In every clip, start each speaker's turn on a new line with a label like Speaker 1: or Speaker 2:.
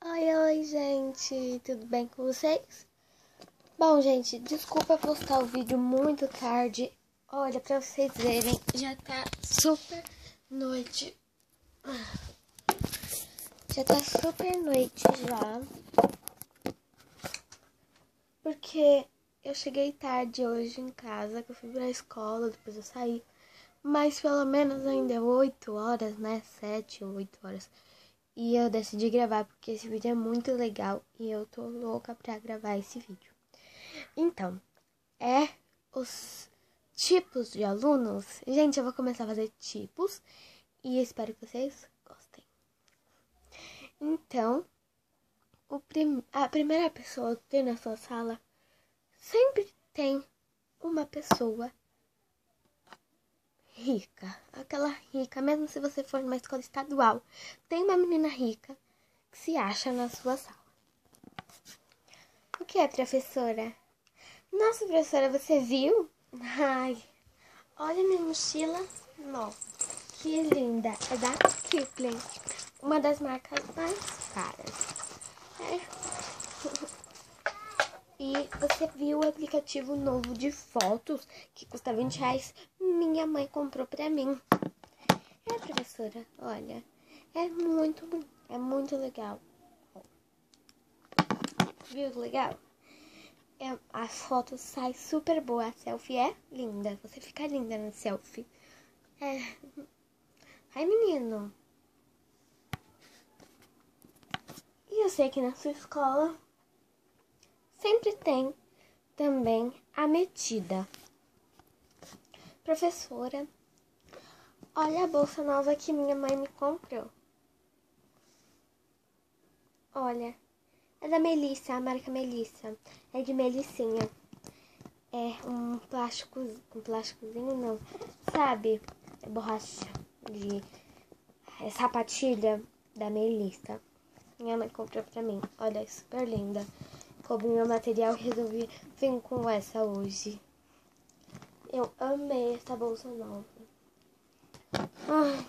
Speaker 1: Oi, gente, tudo bem com vocês? Bom, gente, desculpa postar o vídeo muito tarde. Olha, pra vocês verem, já tá super noite. Já tá super noite já. Porque eu cheguei tarde hoje em casa, que eu fui pra escola, depois eu saí. Mas pelo menos ainda é 8 horas, né? 7 ou 8 horas. E eu decidi gravar porque esse vídeo é muito legal e eu tô louca pra gravar esse vídeo. Então, os tipos de alunos. Gente, eu vou começar a fazer tipos e espero que vocês gostem. Então, a primeira pessoa que tem na sua sala sempre tem uma pessoa rica. Aquela rica, mesmo se você for numa escola estadual, tem uma menina rica que se acha na sua sala. O que é, professora? Nossa, professora, você viu? Ai, olha minha mochila nova. Que linda. É da Kipling. Uma das marcas mais caras. E você viu o aplicativo novo de fotos que custa R$20? Minha mãe comprou pra mim. Professora, olha. É muito legal. Viu que legal? As fotos saem super boa. A selfie é linda. Você fica linda na selfie. Ai, menino. E eu sei que na sua escola sempre tem também a metida. Professora, olha a bolsa nova que minha mãe me comprou. Olha, é da Melissa, a marca Melissa. É de Melicinha. É um plásticozinho não, sabe? É borracha é sapatilha da Melissa. Minha mãe comprou pra mim. Olha, é super linda. Coube meu material e resolvi vir com essa hoje. Eu amei essa bolsa nova. Ai,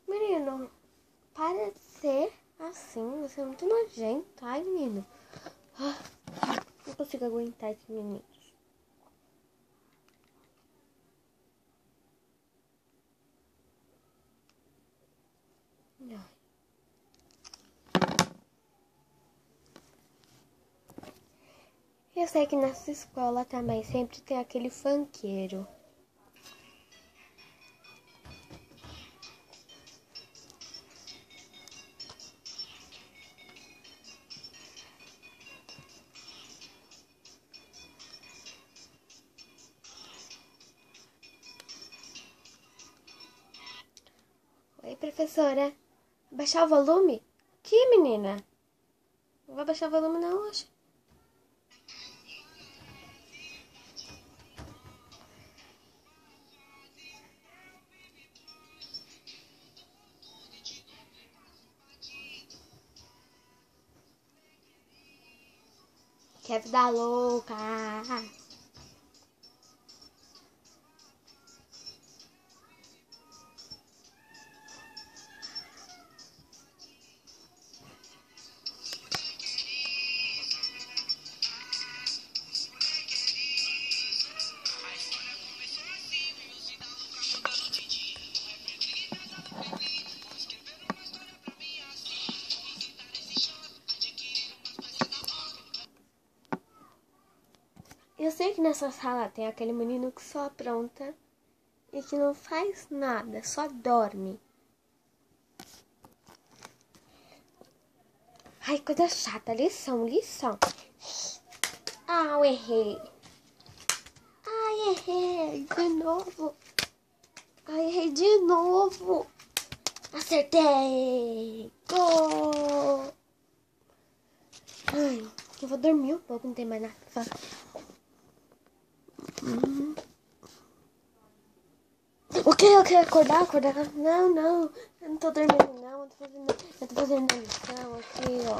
Speaker 1: menino, para de ser assim. Você é muito nojento. Ai, menino. Não consigo aguentar esse menino. Eu sei que nessa escola também sempre tem aquele funkeiro. Oi, professora. Baixar o volume? Que, menina? Não vai baixar o volume não hoje. Quer dar louca. Eu sei que nessa sala tem aquele menino que só apronta e que não faz nada, só dorme. Ai, coisa chata. Lição. Ah, eu errei. Ai, errei de novo. Ai, errei de novo. Acertei. Gol. Ai, eu vou dormir um pouco, não tem mais nada pra fazer. O que? Acordar? Não. Eu não tô dormindo, não. Eu tô fazendo a lição aqui, ó.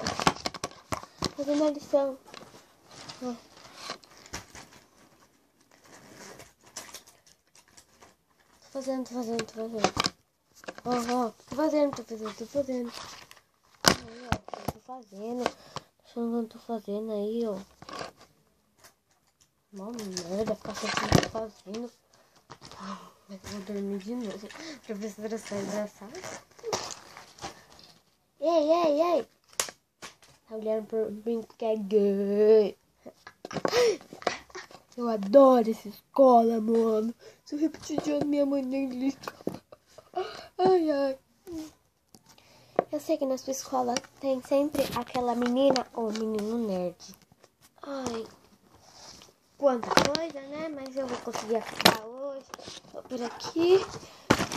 Speaker 1: Fazendo a lição. Ó. Tô fazendo. Ó. Tô fazendo. Aí, ó. fazendo. Achando que eu não tô fazendo aí, ó. Mó merda, ficar sem o que eu tô fazendo. Ai, mas eu vou dormir de novo. A professora sai da sala. Ei. Tá olhando por mim que é gay. Eu adoro essa escola, mano. Se eu repetir de ano, minha mãe nem liga. Ai. Eu sei que na sua escola tem sempre aquela menina ou menino nerd. Ai, quanta coisa, né? Mas eu vou conseguir acabar hoje. Vou por aqui.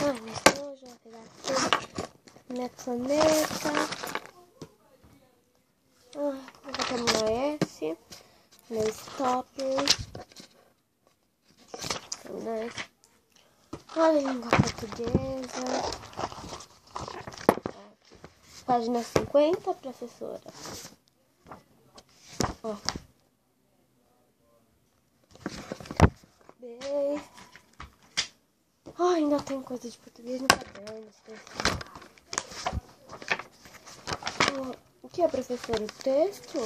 Speaker 1: Ai, minha esponja, vou pegar tudo. Minha caneta. Vou botar meu S. Meu stopper. Olha, língua portuguesa. Página 50, professora. Ó. Bem. Ainda tem coisa de português no caderno. O que é, professora? O texto?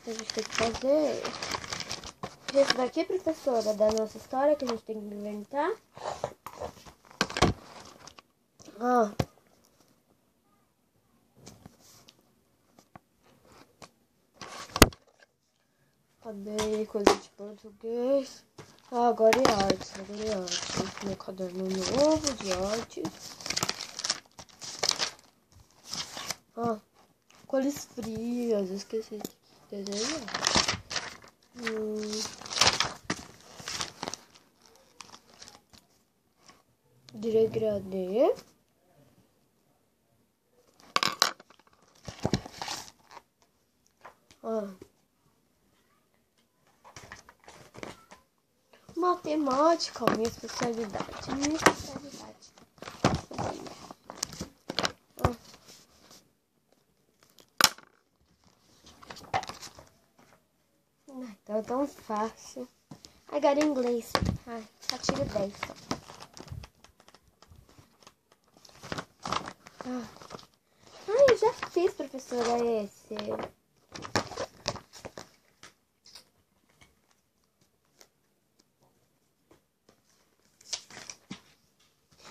Speaker 1: Que a gente tem que fazer. Esse daqui, professora, da nossa história que a gente tem que inventar. Cadê coisa de português? Agora é artes. Meu caderno novo de artes. Cores frias. Esqueci de desenhar. Degradê. Matemática, minha especialidade. Então é tão fácil. Agora inglês. Só tiro 10 só. Eu já fiz, professora, esse.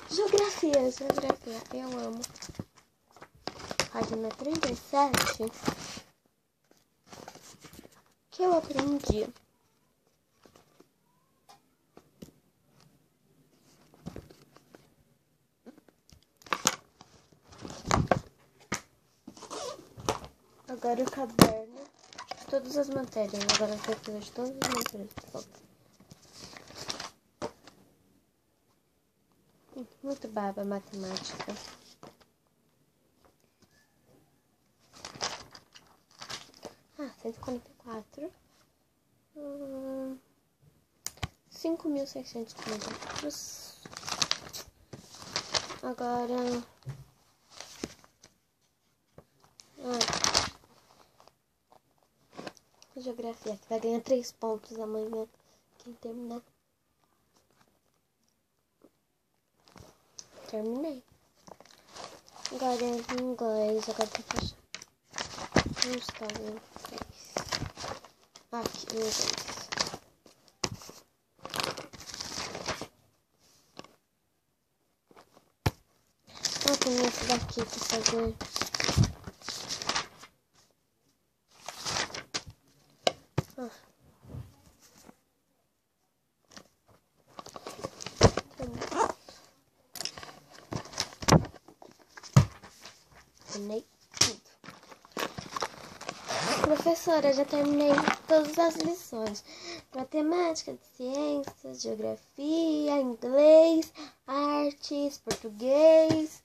Speaker 1: Geografia. Eu amo. Página 37. Que eu aprendi. Agora o caderno. Todas as matérias. Agora eu tenho que fazer de todas as matérias. Muito baba matemática. 144. 5.600 quilômetros. Agora. Geografia, que vai ganhar 3 pontos amanhã. Quem terminar. Terminei. Agora é inglês. Agora tem que achar. Onde está o inglês? Aqui, inglês. Tem esse daqui pra fazer. Terminei tudo. Professora, já terminei todas as lições. Matemática, ciências, geografia, inglês, artes, português.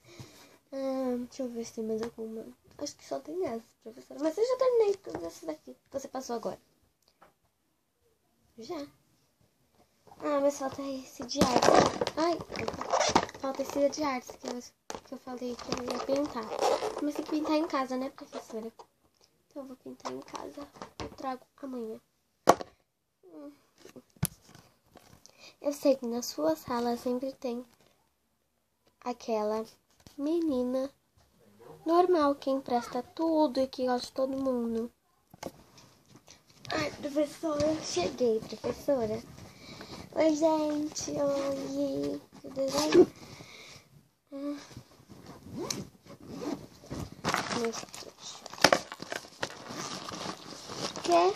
Speaker 1: Deixa eu ver se tem mais alguma. Acho que só tem essa, professora. Mas eu já terminei tudo isso daqui. Você passou agora? Já. Mas falta esse de artes. Falta esse de artes que eu falei que eu ia pintar. Mas tem que pintar em casa, né, professora? Então eu vou pintar em casa. Eu trago amanhã. Eu sei que na sua sala sempre tem aquela menina normal, que empresta tudo e que gosta de todo mundo. Ai, professora, cheguei, professora. Oi, gente, oi, tudo bem? Quer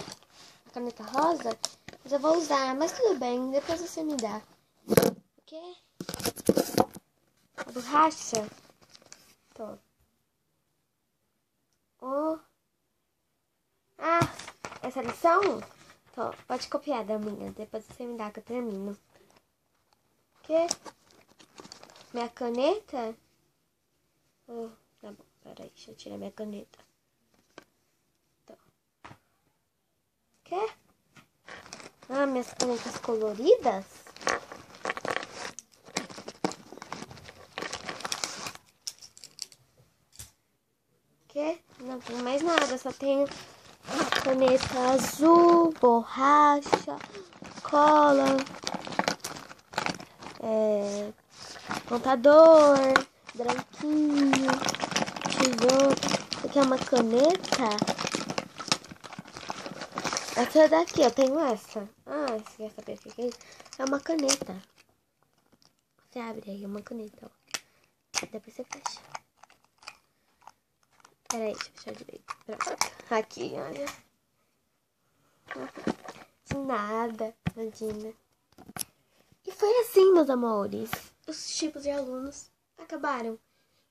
Speaker 1: a caneta rosa? Mas eu vou usar, mas tudo bem, depois você me dá. Quer? A borracha? Tô. Oh. Ah, essa lição? Tô. Pode copiar da minha, depois você me dá que eu termino. Quer? Minha caneta? Oh, tá bom, peraí, deixa eu tirar minha caneta. Quer? Ah, minhas canetas coloridas? Quer? Não tem mais nada, só tenho caneta azul, borracha, cola, contador, branquinho, tesoura. Aqui é uma caneta. Essa daqui, eu tenho essa. Ah, você quer saber o que é isso? É uma caneta. Você abre aí, é uma caneta, ó. Depois você fecha. Peraí, deixa eu fechar direito. Pronto. Aqui, olha. De nada, imagina. E foi assim, meus amores. Os tipos de alunos acabaram.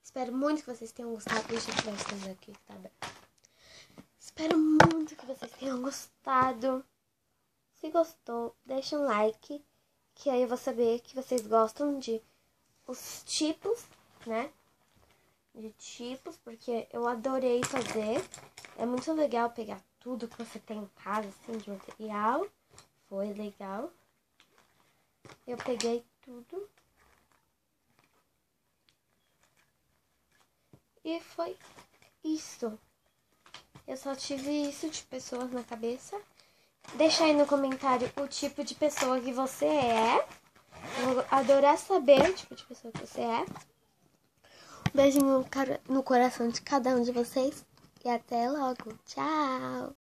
Speaker 1: Espero muito que vocês tenham gostado. Deixa eu tirar essa coisa aqui, tá aberto. Espero muito que vocês tenham gostado. Se gostou, deixa um like, que aí eu vou saber que vocês gostam de os tipos, né? De tipos, porque eu adorei fazer. É muito legal pegar tudo que você tem em casa, assim, de material. Foi legal. Eu peguei tudo. E foi isso. Eu só tive isso de pessoas na cabeça. Deixa aí no comentário o tipo de pessoa que você é. Vou adorar saber o tipo de pessoa que você é. Um beijinho no coração de cada um de vocês. E até logo. Tchau!